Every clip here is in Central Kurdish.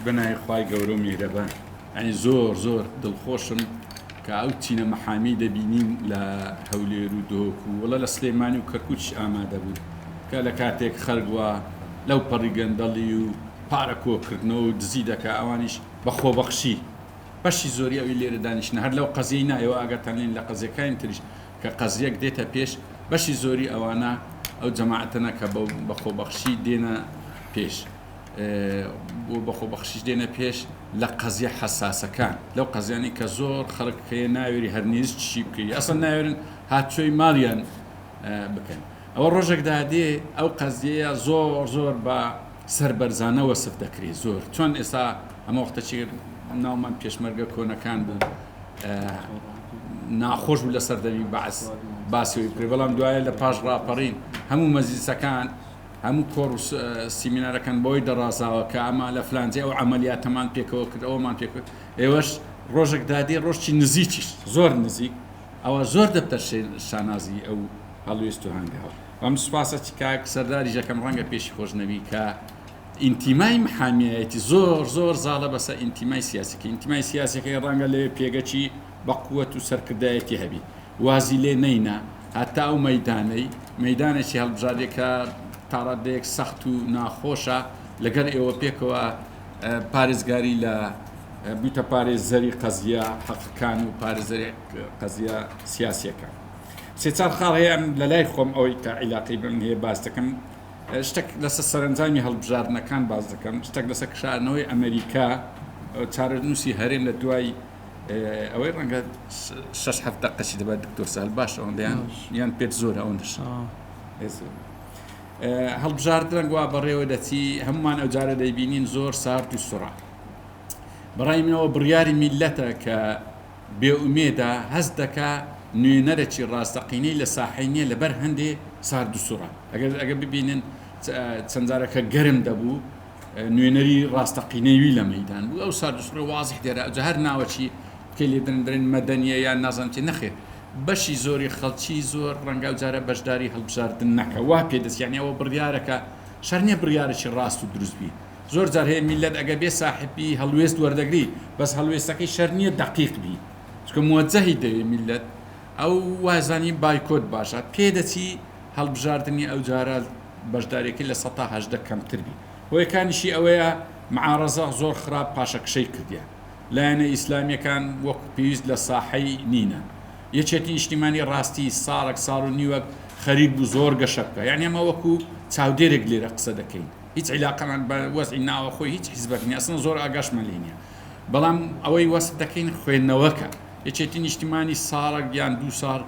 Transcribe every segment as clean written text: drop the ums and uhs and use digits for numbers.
بنای خوای گەورە و میهرەبان ئەنی زۆر دڵخۆشم کە ئەو چینە مەحامی دەبینین لە هەولێر و دۆک و وڵە لە سلێمانی و کەرکوچ ئامادە بوو کە لە کاتێک خەرگووە لەو پەڕی گەندەڵی و پارە کۆکردنەوە و دزی دەکا ئەوانیش بە خۆبەخشی بەشی زۆری ئەوی لێرە دانیشتن هەر لەو قەزیەی نایەوە ئاگاتانین لە قەزیەکانی تریش کە قەزیەک دێتە پێش بەشی زۆری ئەوانە ئەو جەماعەتەنە کە بە خۆبەخشی دێنە پێش بۆ بە خۆبەخشیش دێنە پێش لە قەزیە حەساسەکان لەو قەزیانی کە زۆر خەڵک کەیە ناوێری هەرنیز چی بکەی ئەسڵ ناوێرن هاتچۆی ماڵیان بکەن ئەوە ڕۆژێک دادێ ئەو قەزیەیە زۆر بە سەربەرزانە وەسف دەکرێت زۆر چۆن ئێستا ئەمە وەختەچی ناومان پێشمەرگە کۆنەکان بوو ناخۆش بوو لە سەردەمی باسیەوەی کرێ بەڵام دوایە لە پاش ڕاپەڕین هەموو مەزیسەکان هەموو کۆڕ و سیمینارەکان بۆی دەڕازاوە کە ئەمە لە فلانجێ ئەو عملیاتەمان پێکەوە کرد ئەوەمان پێکرد ئێوەش ڕۆژێک دادێ ڕۆژی نزیکیش زۆر نزیک ئەوە زۆر دەبتە شانازی ئەو هەڵوێست و هەنگاوە ئەم سوپاسە چکاک سەرداری ژەکەم ڕەنگە پێشی خۆشنەوی کە ئینتیمای محامیایەتی زۆر زاڵە بەسە ئینتیمای سیاسیکە ئینتیمای سیاسەکەی ڕەنگە لێ پێگەچی بە قووەت و سەرکردایەتی هەبی وازی لێ نەینا هەتا ئەو مەیدانێکی هەڵبژاردێکە تاڕادەیەک سەخت و ناخۆشە لەگەر ئێوە پێکەوە پارێزگاری لە بوویتە پارێزەری قەزیە حەقەکان و پارێزەری قەزیە سیاسیەکە سێ-چوار خاڵ هەیە لە لای خۆم ئەوەی کە عیلاقەی بم هەیە باس دەکەم شتێک لەسەر سەرنجامی هەڵبژاردنەکان باز دەکەم شتێک لەسەر کشاردنەوەی ئەمریکا چارەنووسی هەرێم لە دوای ئەوەی ڕەنگە 6-7 دقەشی دەبات دکتۆر سال باش ئەوەندەیان یان پێت زۆر ئەوەندەش هەڵبژاردن وا بەڕێوە دەچی هەمومان ئەو جارە دەیبینین زۆر سارد و سوڕە بەڕای منەوە بڕیاری میلەتە کە بێئومێدە هەست دەکا نوێنەرێکی ڕاستەقینەی لە ساحەی نییە لەبەر هەندێ سارد و سوڕە ئەگەر ببینن چەند جارەکە گەرم دەبوو نوێنەری ڕاستەقینەوی لە مەیدان بوو ئەو سارد و سوڕە وازح دێرە ئەوجا هەر ناوەچی کە لێ درێن مەدەنیە یان نازانتی نەخێر بەشی زۆری خەڵکی زۆر ڕەنگە و جارە بەشداری هەڵبژاردن نەکە وا پێدەستیانی ئەوە بڕیارەکە شەرنیە بڕیارێکی ڕاست و دروستبی زۆر جار هەیە میلەت ئەگە بێ ساحبی هەڵوێست وەردەگری بەس هەڵوێستەکەی شەرنیە دقیق بی چکە موەجەهی دەوێ میلەت ئەو وازانی بایکۆت باشە پێدەچی هەڵبژاردننی ئەو جارە بەشدارێکی لە 1970 کەمتر بی هۆیەکانیشی ئەوەیە معارەزە زۆر خراپ پاشەکشەی کردیان لایەنە ئیسلامیەکان وەکو پێویست لە ساحەی نینە یەکێتی نیشتیمانی ڕاستی ساڵێک ساڵ و نیوەک خەریک بوو زۆر گەشە بکە یعنی ئەمە وەکو چاودێرێک لێرە قسە دەکەین هیچ عیلاقەمان بە وەزعی ناوە خۆی هیچ حیزبەک نییە ئەسڵ زۆر ئاگاشمان لێ نییە بەڵام ئەوەی وەست دەکەین خوێندنەوەکە یەکێتی نیشتیمانی ساڵێک یان 2 ساڵ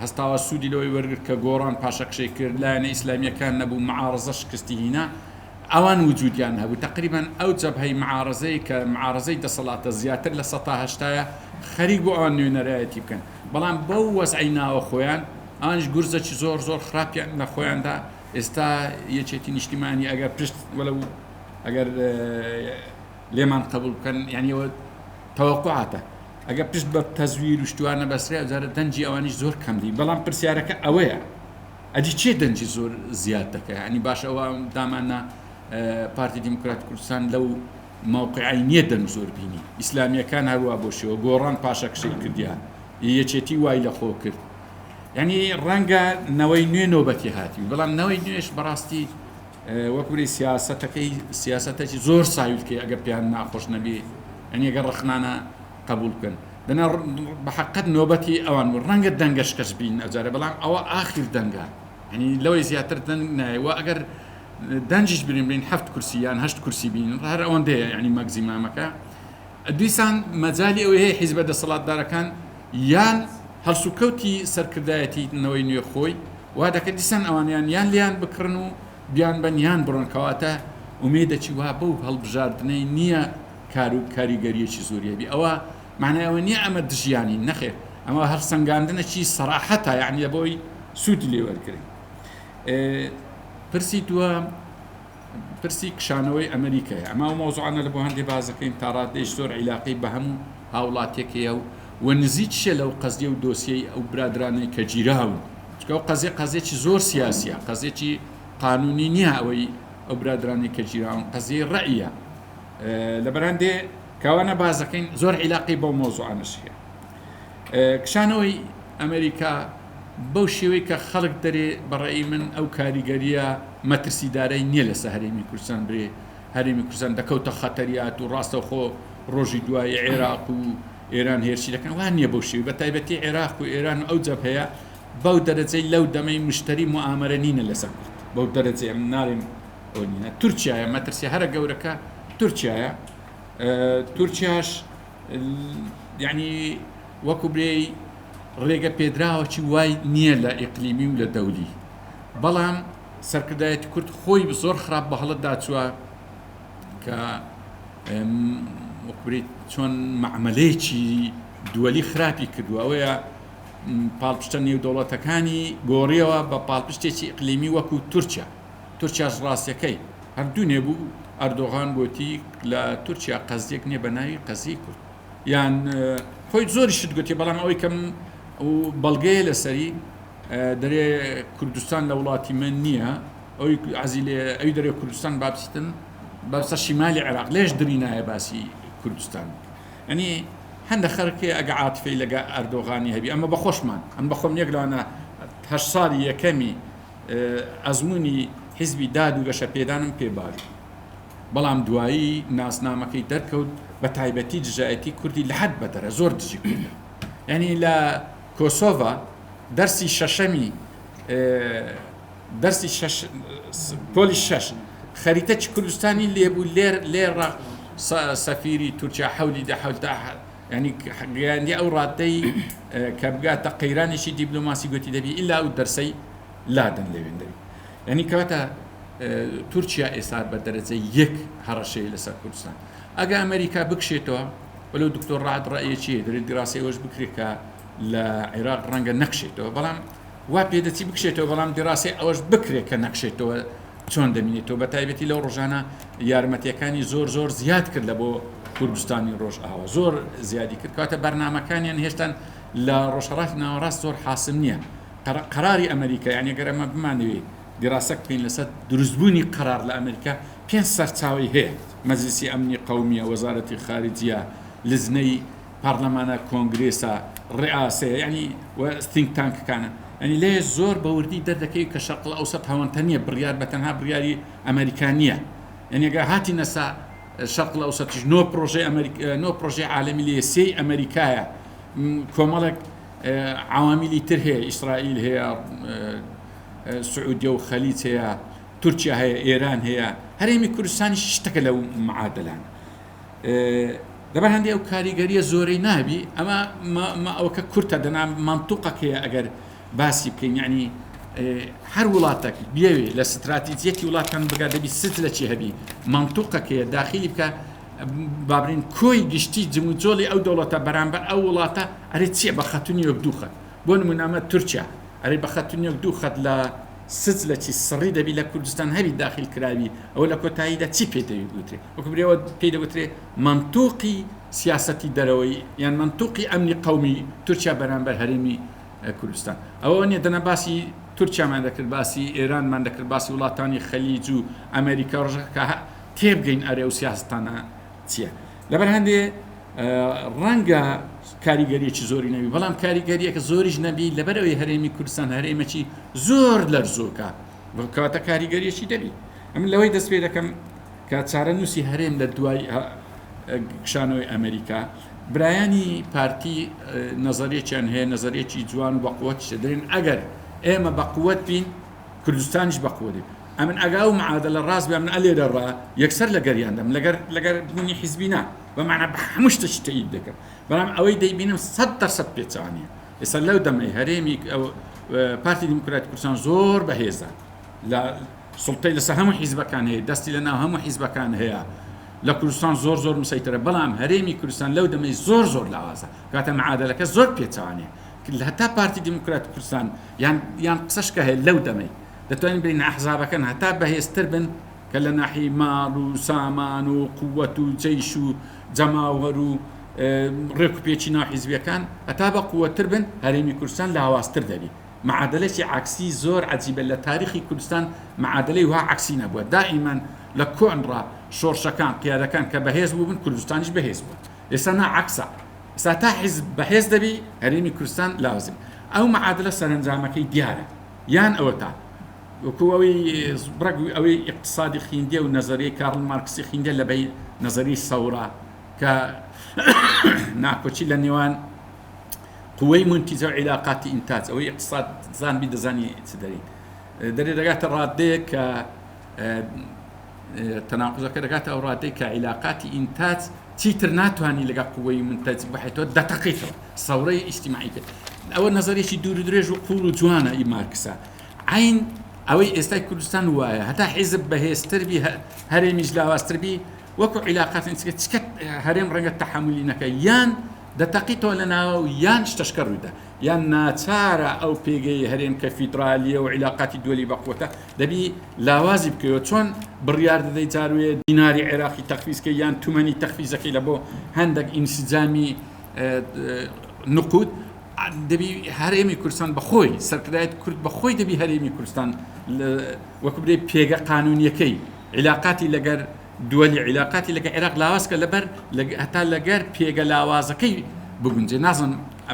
هەستاوە سوودی لەوەی وەرگرت کە گۆڕان پاشەکشەی کرد لایەنە ئیسلامیەکان نەبوو معارەزە شکستی هینا ئەوان وجودیان هەبوو تقریبا ئەو جەبهەی معارەزەی کە معارەزەی دەسەڵاتە زیاتر لە 1970 خەریک بۆ ئەوان نوێنەرایەتی بکەن بەڵام بەو وەزعی ناوە خۆیان ئەوانش گورزەکی زۆر خراپیان لە خۆیاندا ئێستا یەکێتی نیشتیمانی ئەگەر پشت وەلەو ئەگەر لێمان قبول بکەن یعنیەوە تەوەقعاتە ئەگەر پشت بە تەزویر و شتوانە بەسرێ جارە دەنجی ئەوانیش زۆر کەمدی بەڵام پرسیارەکە ئەوەیە ئەدی چێ دەنجی زۆر زیاد دەکە ینی باش ئەوە دامانە پارتی دیموکرات کوردستان لەو مووقعی نییە دەن زۆر بینی ئیسلامیەکان هەروە بۆ شێوە گۆڕان پاشەکشەی کردیان یەکێتی وای لە خۆ کرد یعنی ڕەنگە نەوەی نوێ نۆبەتی هاتی بەڵام نەوەی نوێش بەڕاستی وەکوری سیاسەتەکەی سیاسەتەکی زۆر ساویلکەی ئەگەر پیان ناخۆش نەبێ ئەنی ئەگەر ڕخنانە قبول بکەن دەنا بە حقیقەت نۆبەتی ئەوان ڕەنگە دەنگەشکەش بین ئەجارە بەڵام ئەوە ئاخر دەنگە ینی لەوەی زیاتر دەنگ نایەوە ئەگەر دەنجیش برین 7 کورسی یان 8 کورسی بین هەر ئەوەندەیە ینی مەگزیمامەکە دویسان مەجای ئەوەی هەیە حیزبە دەسەڵاتدارەکان یان هەڵسوکەوتی سەرکردایەتی نەوەی نوێ خۆی وا دەکە دیسان ئەوانیان یان لیان بکڕن و بیان بەنیان بڕۆنکەواتە ئومێدەکی وا بەو هەڵبژاردنەی نییە کار و کاریگەریەکی زۆریەبی ئەوە معنایەوە نییە ئەمە دژیانی نەخێر ئەمە هەر سنگاندنەکی سەراحەتە یعنی بۆی سوودی لێ وەرگرن پرسی دووە پرسی کشانەوەی ئەمریکایە ئەمە و مۆزوعانە لە بۆ هەندێ بازەکەین تا ڕادێش زۆر عیلاقی بە هەموو هاوڵاتێکەیە و نزیکشە لەو قەزیە و دۆسیەی ئەو برادرانەی کە گیراون چکە ئەو قەزیێکی زۆر سیاسیە قەزێکی قانونی نییە ئەوەی ئەو برادرانی کە گیراون قەزیە ڕەئیە لەبەرەندێ کاوانە بازەکەین زۆر عیلاقی بۆ مۆزوعانش هەیە کشانەوەی ئەمریکا بەو شێوەی کە خەڵک دەرێ بەڕێی من ئەو کاریگەریە مەترسیدارەی نییە لەسەر هەرێمی کوردستان برێ هەرێمی کوردستان دەکەوتە خەتەریات و ڕاستەوخۆ ڕۆژی دوای عێراق و ئێران هێرشی دەکەن وان نییە بەو شێوی بە تایبەتی عێراق و ئێران و ئەو جەبهەیە بەو دەرەجەی لەو دەمەی مشتری موامەرە نینە لەسەر کورد بەو دەرەجێ ئەم نارێن ئەو نینە تورکیایە مەترسی هەرە گەورەکە تورکیایە تورکیاش یعنی وەکو برێ ڕێگە پێدراوەکی وای نییە لە ئیقلیمی و لە دەولی بەڵام سەرکردایەتی کورد خۆی زۆر خراپ بە هەڵت داچووە کە وەکوبرێت چۆن معاملەیەکی دووەلی خراپی کردووە ئەوەیە پاڵپشتە نێودەوڵەتەکانی گۆڕیەوە بە پاڵپشتێکی ئیقلیمی وەکو تورکیاش ڕاستیەکەی هەردوو نێبوو ئەردۆغان گوتی لە تورکیا قەزیەک نییە بە ناوی قەزی کورد یان خۆی زۆری شت گوتی بەڵام ئەوەی کەم و بەڵگەیە لەسەری دەرێ کوردستان لە وڵاتی من نییە ئەوی عزی لێ ئەوی دەرێ کوردستان بابستن بەسە شیمالی عێراق لێش دری نایە باسی کوردستان ئەنی هەندە خەرکێ ئەگە عاتفەی لەگە ئەردۆغانی هەبی ئەمە بە خۆشمان ئەم بەخۆم یەک لەوانە 8 ساڵی یەکەمی ئەزمموی حیزبی داد و گەشە پێدانم پێباری بەڵام دوایی ناسنامەکەی دەرکەوت بە تایبەتی دژایەتی کوردی لە حد بەدەرە زۆر دژی کوردە یعنی لە کۆسۆڤا دەرسی شەشەمی دەرسی پۆلی 6 خەریتەی کوردستانی لێبوو لێرە سەفیری تورکیا حولی دەحوت ینی گەیاندی ئەو ڕادەی کە بگاتە قەیرانێکی دیبلۆماسی گوتی دەبی ئیلا و دەرسەی لادن لەوێن دەبی ینی کەواتە تورکیا ئێستا بە دەرەجەی یەک هەڕەشەی لەسەر کوردستان ئەگە ئەمریکا بکشێتەوە وەلو دکتۆر ڕاد ڕەیەکی دەرێت دیراسی ئەوەش بکرێت کە لە عێراق ڕەنگە نەکشێتەوە بەڵام وا پێدەچی بکشێتەوە بەڵام دیراسی ئەوەش بکرێت کە نەکشێتەوە چۆن دەمینێتەوە بە تایبەتی لەو ڕۆژانە یارمەتیەکانی زۆر زیاد کرد لە بۆ کوردستانی ڕۆژئاوا زۆر زیادی کرد کاتە بەرنامەکانیان هێشتا لە ڕۆژهەڵاتی ناوەڕاست زۆر حاسم نییە قەراری ئەمریکا یعنی ئەگەر ئەمە بمانەوێ دیراسە بکەین لەسەر دروستبوونی قەرار لە ئەمریکا 5 سەرچاوی هەیە مەجلیسی ئەمنی قەومیە وەزارەتی خارجیە لزنەی پارلەمانە کۆنگرێسە ڕێئاسەیە ینی ثینک تانکەکانە ئەنی لێ زۆر بەوردی دەردەکەی کە شەرق ئەوسەط هەوەنتە نییە بڕیار بە تەنها بڕیاری ئەمریکانیە یعنی ئەگە هاتی نەسا شەرق ئەوسەتیش نۆ پرۆژەی عالەمی لێ سێی ئەمریکایە کۆمەڵێک عواملی تر هەیە ئیسرائیل هەیە سعودیە و خەلیج هەیە تورکیا هەیە ئێران هەیە هەرێمی کوردستانی شتەکە لەو معادلان دەبەر هەندێک ئەو کاریگەریە زۆرەی نابی ئەمە ئەوکە کورتە دەنا مانتوقەکەیە ئەگەر باسی بکەین یعنی هەر وڵاتێک بێوێ لە ستراتیجیەتی وڵاتان بگات دەبی ست لە چی هەبی مانتوقەکەیە داخلی بکە بابرین کۆی گشتی جموجۆڵی ئەو دەوڵەتە بەرامبەر ئەو وڵاتە ئەرێ چیە بە خەتونی وەک دوو خەت بۆ نمونەمە تورکیا ئەرێ بە خەتونی وەک دوو خەت لە سج لە چی سڕی دەبی لە کوردستان هەبی داخل کراوی ئەوە لە کۆتاییدا چی پێدەوی گوترێ وەکو برێەوە پێی دەگوترێ مانتوقی سیاسەتی دەرەوەی یان مانتوقی ئەمنی قەومی تورکیا بەرامبەر هەرێمی کوردستان ئەوە نیە دەنا باسی تورکیامان دەکرد باسی ئێرانمان دەکرد باسی وڵاتانی خەلیج و ئەمریکا ڕژەکە تێبگەین ئەرێ و سیاستانە چییە لەبەر هەندێ ڕەنگە کاریگەریەکی زۆری نەبی بەڵام کاریگەریەکە زۆریش نەبی لەبەرەوەی هەرێمی کوردستان هەرێمەکی زۆر لەرزۆکە کەواتە کاریگەریەکی دەبی ئەمن لەوەی دەست پێ دەکەم کە چارە نووسی هەرێم لە دوای کشانەوەی ئەمریکا برایانی پارتی نەزەریەکیان هەیە نەزەریەکی جوان و بەقووەتی دەرێن ئەگەر ئێمە بەقووەت بین کوردستانیش بەقووەت ئەمن ئەگا و معادلە ڕاست بێ من ئەلێ دەڕا یەکسەر لە گەریاندەم لەگەر بوونی حیزبینا بەمانە بە هەموو شتێکی تەیید دەکەم بەڵام ئەوەی دەیبینم 100% پێچوانیە ئێستا لەو دەمەی هەرێمی پارتی دیموکراتی کوردستان زۆر بەهێزە لە سڵتەی لەسەر هەموو حیزبەکان هەیە دەستی لەناو هەموو حیزبەکان هەیە لە کوردستان زۆر مسەیترە بەڵام هەرێمی کوردستان لەو دەمەی زۆر لاوازە کاتە معادلەکە زۆر پێچوانێ هەتا پارتی دیموکراتی کوردستان یان قسەشکە هەیە لەو دەمەی دەتوانین برین ئەحزابەکەن هەتا بەهێزتر بن کە لە ناحی ماڵ و سامان و قووەت و جەیش و جەماوەر و ڕێک و پێچی ناو حیزبیەکان هەتا بە قووەتر بن هەرێمی کوردستان لاوازتر دەبی معادلەی عکسی زۆر عجیبە لە تاریخی کوردستان معادلەی وها عکسی نەبووە دائیمەن لە کۆنڕا شۆڕشەکان قیادەکان کە بەهێز بوون کوردستانیش بەهێز بوو ئێستا ناعکسە ئێستا تا حیزب بەهێز دەبی هەرێمی کوردستان لازم ئەو معادلە سەرنجامەکەی دیارە یان ئەوە تا وەکو ئەوەی اقتصادی خیندێ و نەزەریەی کارل مارکسی خیندێ لە بەی نەزەری سەورە کە ناکۆچی لە نێوان قوەی منتیجە و علاقاتی ئینتاج ئەوەی اقتصاد زانبی دەزانی چ دەرین دەرێ دەگاتە ڕادەیە کە تەناقوزەکە دەگاتە ئەو ڕادەی کە علاقاتی ئینتاج چیتر ناتوانانی لەگە قوەی منتەج بەحێتەوە دەتەقیتەوە سەورەی ئیجتیماعی کرد ئەوە نەزەرێکی دوور درێژ و قوڵ و جوانە ئی مارکسە عین ئەوەی ئێستای کوردستان وایە هەتا حیزب بەهێزتر بی هەرێمیش لاوازتر بی وەکو علاقات چکە هەرێم ڕەنگە تەحملی نەکە یان دەتەقیتەوە لە ناو یان شتەشکە ڕوویدا یان ناچارە ئەو پێگەی هەرێم کە فیدرالیە و علاقاتی دووەلی بەقوتە دەبی لاوازی بکەوە چۆن بڕیار دەدەی جاروێ دیناری عێراقی تەخفیزکە یان تومەنی تەخفیزەکەی لە بۆ هەندێک ئینسیجامی نقود دەبی هەرێمی کوردستان بەخۆی سەرکردایەت کورد بەخۆی دەبی هەرێمی کوردستان وەکو برێ پێگە قانونیەکەی علاقاتی لەگەر دووەلی علاقاتی لەگە عێراق لاوازکە لەبەر هەتا لەگەر پێگە لاوازەکەی بگونجێ نازم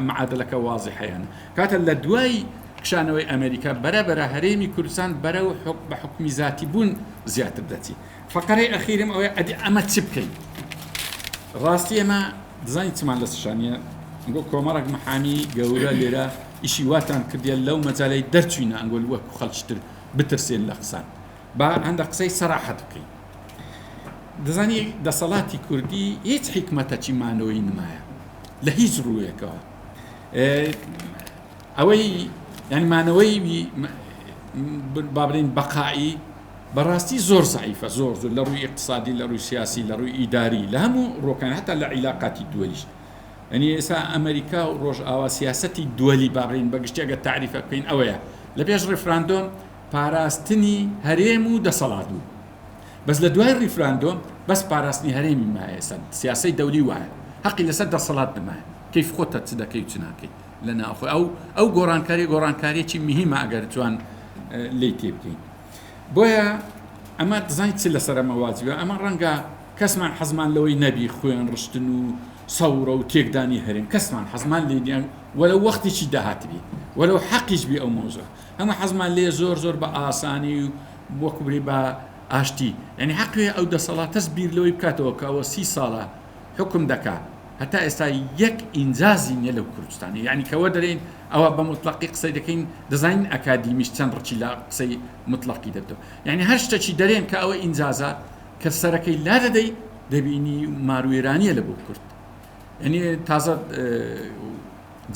معادلەکە واضحەیان کاتە لە دوای کشانەوەی ئەمریکا بەرەبەرە هەرێمی کوردستان بەرەو بە حکمی ذاتی بوون زیاتر دەچی فقرەی ئەخیرم ئەوەیە ئەدی ئەمە چی بکەین ڕاستی ئێمە دزانی چمان لە سشانیە ئەنگۆ کۆمەڕێک مەحامی گەورە لێرە ئیشی واتان کردیە لەو مەجالەی دەرچوینە ئەنگۆ وەکو خەڵکتر بترسێن لە قسان با هەندە قسەی سەراحەت بکەین دەزانی دەسەڵاتی کوردی هیچ حکمەتەکی مانەوەی نمایە لە هیچ ڕوویەکەوە ئەوەی یعنی مانەوەی بابرین بەقایی بەڕاستی زۆر زعیفە زۆر لە ڕووی اقتصادی لە ڕووی سیاسی لە ڕووی ئیداری لە هەموو ڕۆکان هەتا لە عیلاقاتی دووەلیش ئەنی ئێستا ئەمریکا و ڕۆژئاوا سیاسەتی دووەلی بابرین بەگشتێگە تعریفە بکەین ئەوەیە لە پێش ڕێفراندۆم پاراستنی هەرێم و دەسەڵات بوو بەس لە دوای ڕیفراندۆم بەس پاراستنی هەرێمی مایەسەن سیاسی دەولی وایە حەقی لەسەر دەسەڵات نمایە کەیف خۆتە چ دەکەی و چ ناکەی لە ناوخۆی ئەو گۆڕانکاریەکی میهمە ئەگەر جوان لی تێ بکەین بۆیە ئەمە دەزانیت چ لەسەر ئەمە واجبە ئەمە ڕەنگە کەسمان حەزمان لەوەی نەبی خوێن ڕشتن و سەورە و تێکدانی هەرێم کەسمان حەزمان لێنیان وەلو وەختێکی داهاتبی وەلو حەقیش بی ئەو مۆزوع هەموو حەزمان لێ زۆر بە ئاسانی و وەکوبری بە ئاشتی یعنی حەقێ ئەو دەسەڵاتەس بیر لەوەی بکاتەوە کە ئەوە 30 ساڵە حکم دەکات هەتا ئێستا یەک ئینجازی نیە لەو کوردستانی یعنی کەوە دەرێن ئەوە بە مطلقی قسەی دەکەین دەزانین ئەکادیمیش چەند ڕچی لە قسەی مطلقی دەبێتەوە یعنی هەر شتێکی دەرێن کە ئەوە ئینجازە کە سەرەکەی لا دەدەی دەبینی ماروێرانیە لە بۆ کورد یعنی تازە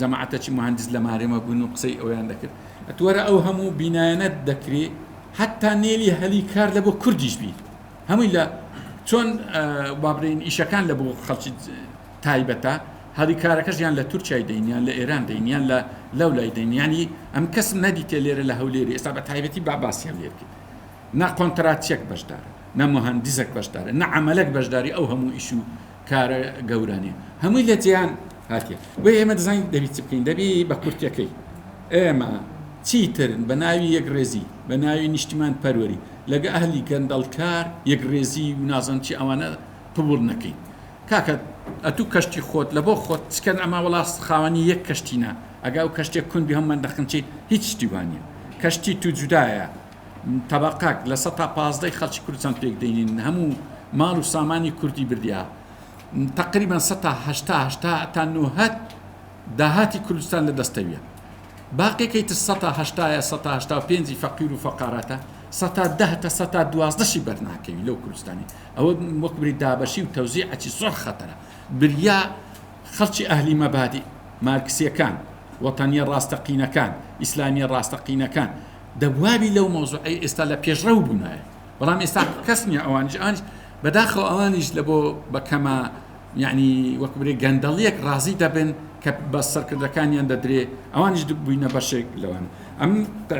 جەماعەتێکی مهندس لە مارێمە بوون و قسەی ئەویان دەکرد ئەتوەرە ئەو هەموو بینایەنەت دەکرێت حتا نێلی هەلی کار لە بۆ کوردیش بی هەمووی لە چۆن بابرین ئیشەکان لە بۆ خەڵکی تایبەتە هەڵی کارەکەش یان لە تورکیای دەینیان لە ئێران دەینیان لە لەولای دەینیانی ئەم کەس نەدیتێ لێرە لە هەولێری ئێستا بە تایبەتی باباسییان لێ بکەیت نا کۆنتراتچێک بەشدارە نە مهندسێک بەشدارە نە عەمەلێک بەشداری ئەو هەموو ئیش و کارە گەورانێ هەمووی لە جیان هاتیە بۆ ئێمە دەزانین دەبی چ بکەین دەبی بە کورتەکەی ئێمە چیترن بە ناوی یەک ڕێزی بە ناوی نیشتیمان پەروەری لەگە ئەهلی گەندەڵکار یەک ڕێزی و نازان چی ئەوانە قبوڵ نەکەین کاکە ئەتوو کەشتی خۆت لە بۆ خۆت چکەن ئەما وڵاست خاوەنی یەک کەشتینە ئەگا و کەشتێک کوندی هەممان دەخنچیت هیچ شتی وانە کەشتی تو جودایە تەبەقاک لە 15 خەڵکی کوردستان پێک دەینین هەموو ماڵ و سامانی کوردی بردیا تقریبا 180 تا 90 داهاتی کوردستان لە دەستەویە باقیەکەی تر 185 فەقیر و فەقاراتە 110 تا 112 بەرناکەوی لەو کوردستانی ئەوە وەکبری دابەشی و تەوزیعەکی زۆر خەتەرە بریا خەڵکی ئەهلی مەبادی مارکسیەکان وەتەنیە ڕاستەقینەکان ئیسلامیە ڕاستەقینەکان دەبوابی لەو مۆزوعی ئێستا لە پێشڕەو بوونایە بەڵام ئێستا کەس نییە ئەوانش بەداخەوە ئەوانیش لە بۆ بەکەمە یعنی وەکبرێ گەندەڵیەک ڕازی دەبن کە بە سەرکردەکانیان دەدرێ ئەوانیش بووینە بەشێک لەوان ئەم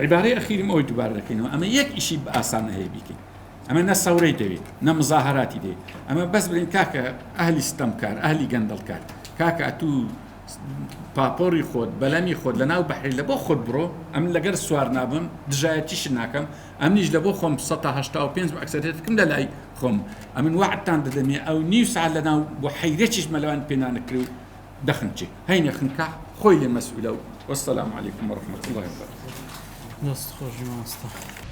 عیبارەی ئەخیرم ئەوی دووبارە دەکەینەوە ئەمە یەک ئیشی ئاسانە هەیە بیکەین ئەمە نە سەورەی دەوێت نە مزاهراتی دێت ئەمە بەس برین کاکە ئەهلی ستەمکار ئەهلی گەندەڵکار کاکە ئەتوو پاپۆری خۆت بەلەمی خۆت لە ناو بەحری لە بۆ خۆت بڕۆ ئەم لەگەر سوار نابم دژایەتیش ناکەم ئەمنیش لە بۆ خۆم 1985 ئەکسەرێتکم لە لای خۆم ئەمن وعدتان دەدەمێ ئەو نیو ساعت لە ناو بۆ حەیرەتیش مەلەوان پێنانەکرێ و دەخنچی هەینە خنکە خۆی لێ مەسئولە و وەسەلام عەلەیکم وەڕەحمەتوڵڵاهی وبەرەکاتوه. دەست خۆشی ماستە.